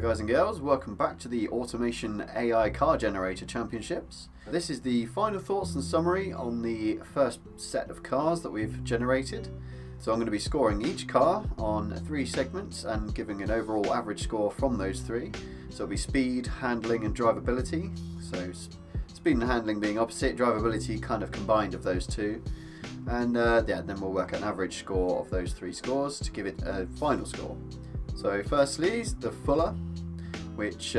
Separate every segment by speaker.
Speaker 1: there guys and girls, welcome back to the Automation AI Car Generator Championships. This is the final thoughts and summary on the first set of cars that we've generated. So I'm going to be scoring each car on 3 segments and giving an overall average score from those 3. So it'll be speed, handling and drivability. So speed and handling being opposite, drivability kind of combined of those 2. And yeah, then we'll work out an average score of those 3 scores to give it a final score. So firstly, the Fuller, which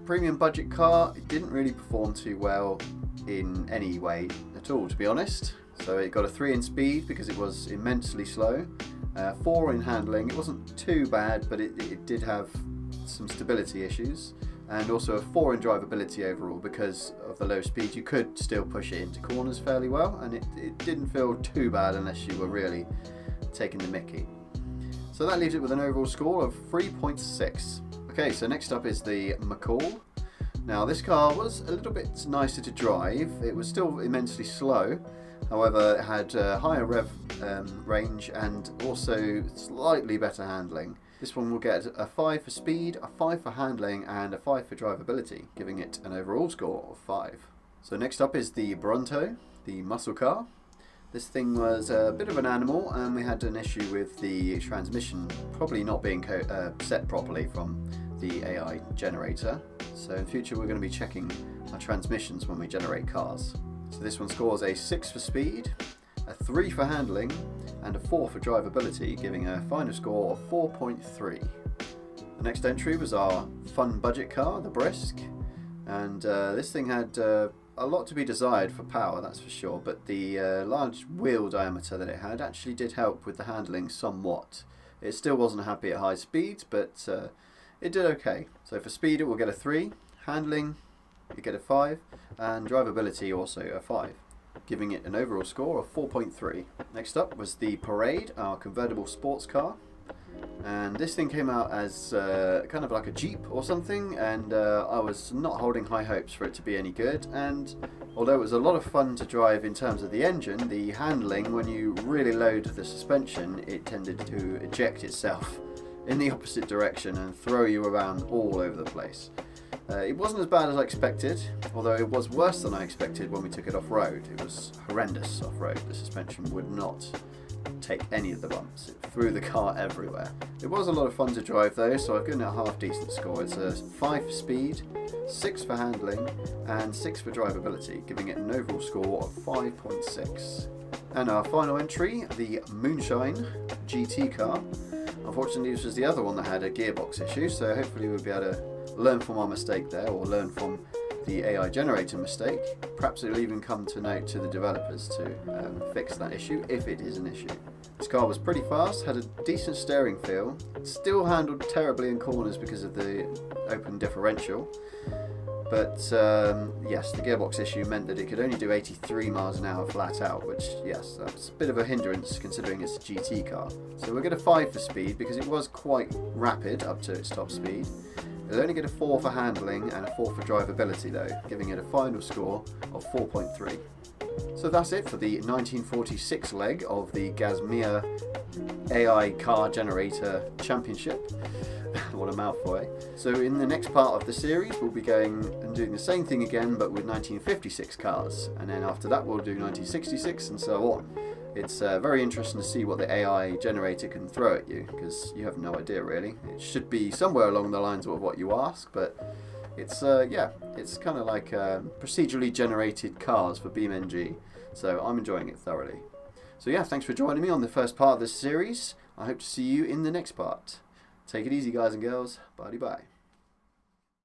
Speaker 1: premium budget car, it didn't really perform too well in any way at all, to be honest. So it got a 3 in speed because it was immensely slow, 4 in handling. It wasn't too bad, but it did have some stability issues, and also a 4 in drivability overall because of the low speed. You could still push it into corners fairly well, and it didn't feel too bad unless you were really taking the mickey. So that leaves it with an overall score of 3.6. Okay, so next up is the McCall. Now this car was a little bit nicer to drive. It was still immensely slow. However, it had higher rev range and also slightly better handling. This one will get a 5 for speed, a 5 for handling and a 5 for drivability, giving it an overall score of 5. So next up is the Bronto, the muscle car. This thing was a bit of an animal, and we had an issue with the transmission probably not being set properly from the AI generator. So in future we're going to be checking our transmissions when we generate cars. So this one scores a 6 for speed, a 3 for handling and a 4 for drivability, giving a final score of 4.3. The next entry was our fun budget car, the Brisk, and this thing had a lot to be desired for power, that's for sure, but the large wheel diameter that it had actually did help with the handling somewhat. It still wasn't happy at high speeds, but it did okay. So for speed it will get a 3, handling you get a 5, and drivability also a 5, giving it an overall score of 4.3. Next up was the Parade, our convertible sports car. And this thing came out as kind of like a Jeep or something, and I was not holding high hopes for it to be any good. And although it was a lot of fun to drive in terms of the engine, the handling, when you really load the suspension, it tended to eject itself in the opposite direction and throw you around all over the place. It wasn't as bad as I expected, although it was worse than I expected when we took it off-road. It was horrendous off-road. The suspension would not take any of the bumps. It threw the car everywhere. It was a lot of fun to drive though, so I've given it a half decent score. It's a 5 for speed, 6 for handling and 6 for drivability, giving it an overall score of 5.6. And our final entry, the Moonshine GT car. Unfortunately this was the other one that had a gearbox issue, so hopefully we'll be able to learn from our mistake there, or learn from the AI generator mistake. Perhaps it'll even come to note to the developers to fix that issue if it is an issue. This car was pretty fast, had a decent steering feel, still handled terribly in corners because of the open differential, but yes, the gearbox issue meant that it could only do 83 miles an hour flat out, which yes, that's a bit of a hindrance considering it's a GT car. So we'll get a 5 for speed because it was quite rapid up to its top speed. It'll only get a 4 for handling and a 4 for drivability though, giving it a final score of 4.3. So that's it for the 1946 leg of the Gasmea AI Car Generator Championship. What a mouthful, eh? So in the next part of the series we'll be going and doing the same thing again but with 1956 cars, and then after that we'll do 1966 and so on. It's very interesting to see what the AI generator can throw at you, because you have no idea really. It should be somewhere along the lines of what you ask, but it's yeah, it's kind of like procedurally generated cars for BeamNG, so I'm enjoying it thoroughly. So yeah, thanks for joining me on the first part of this series. I hope to see you in the next part. Take it easy guys and girls, bye bye.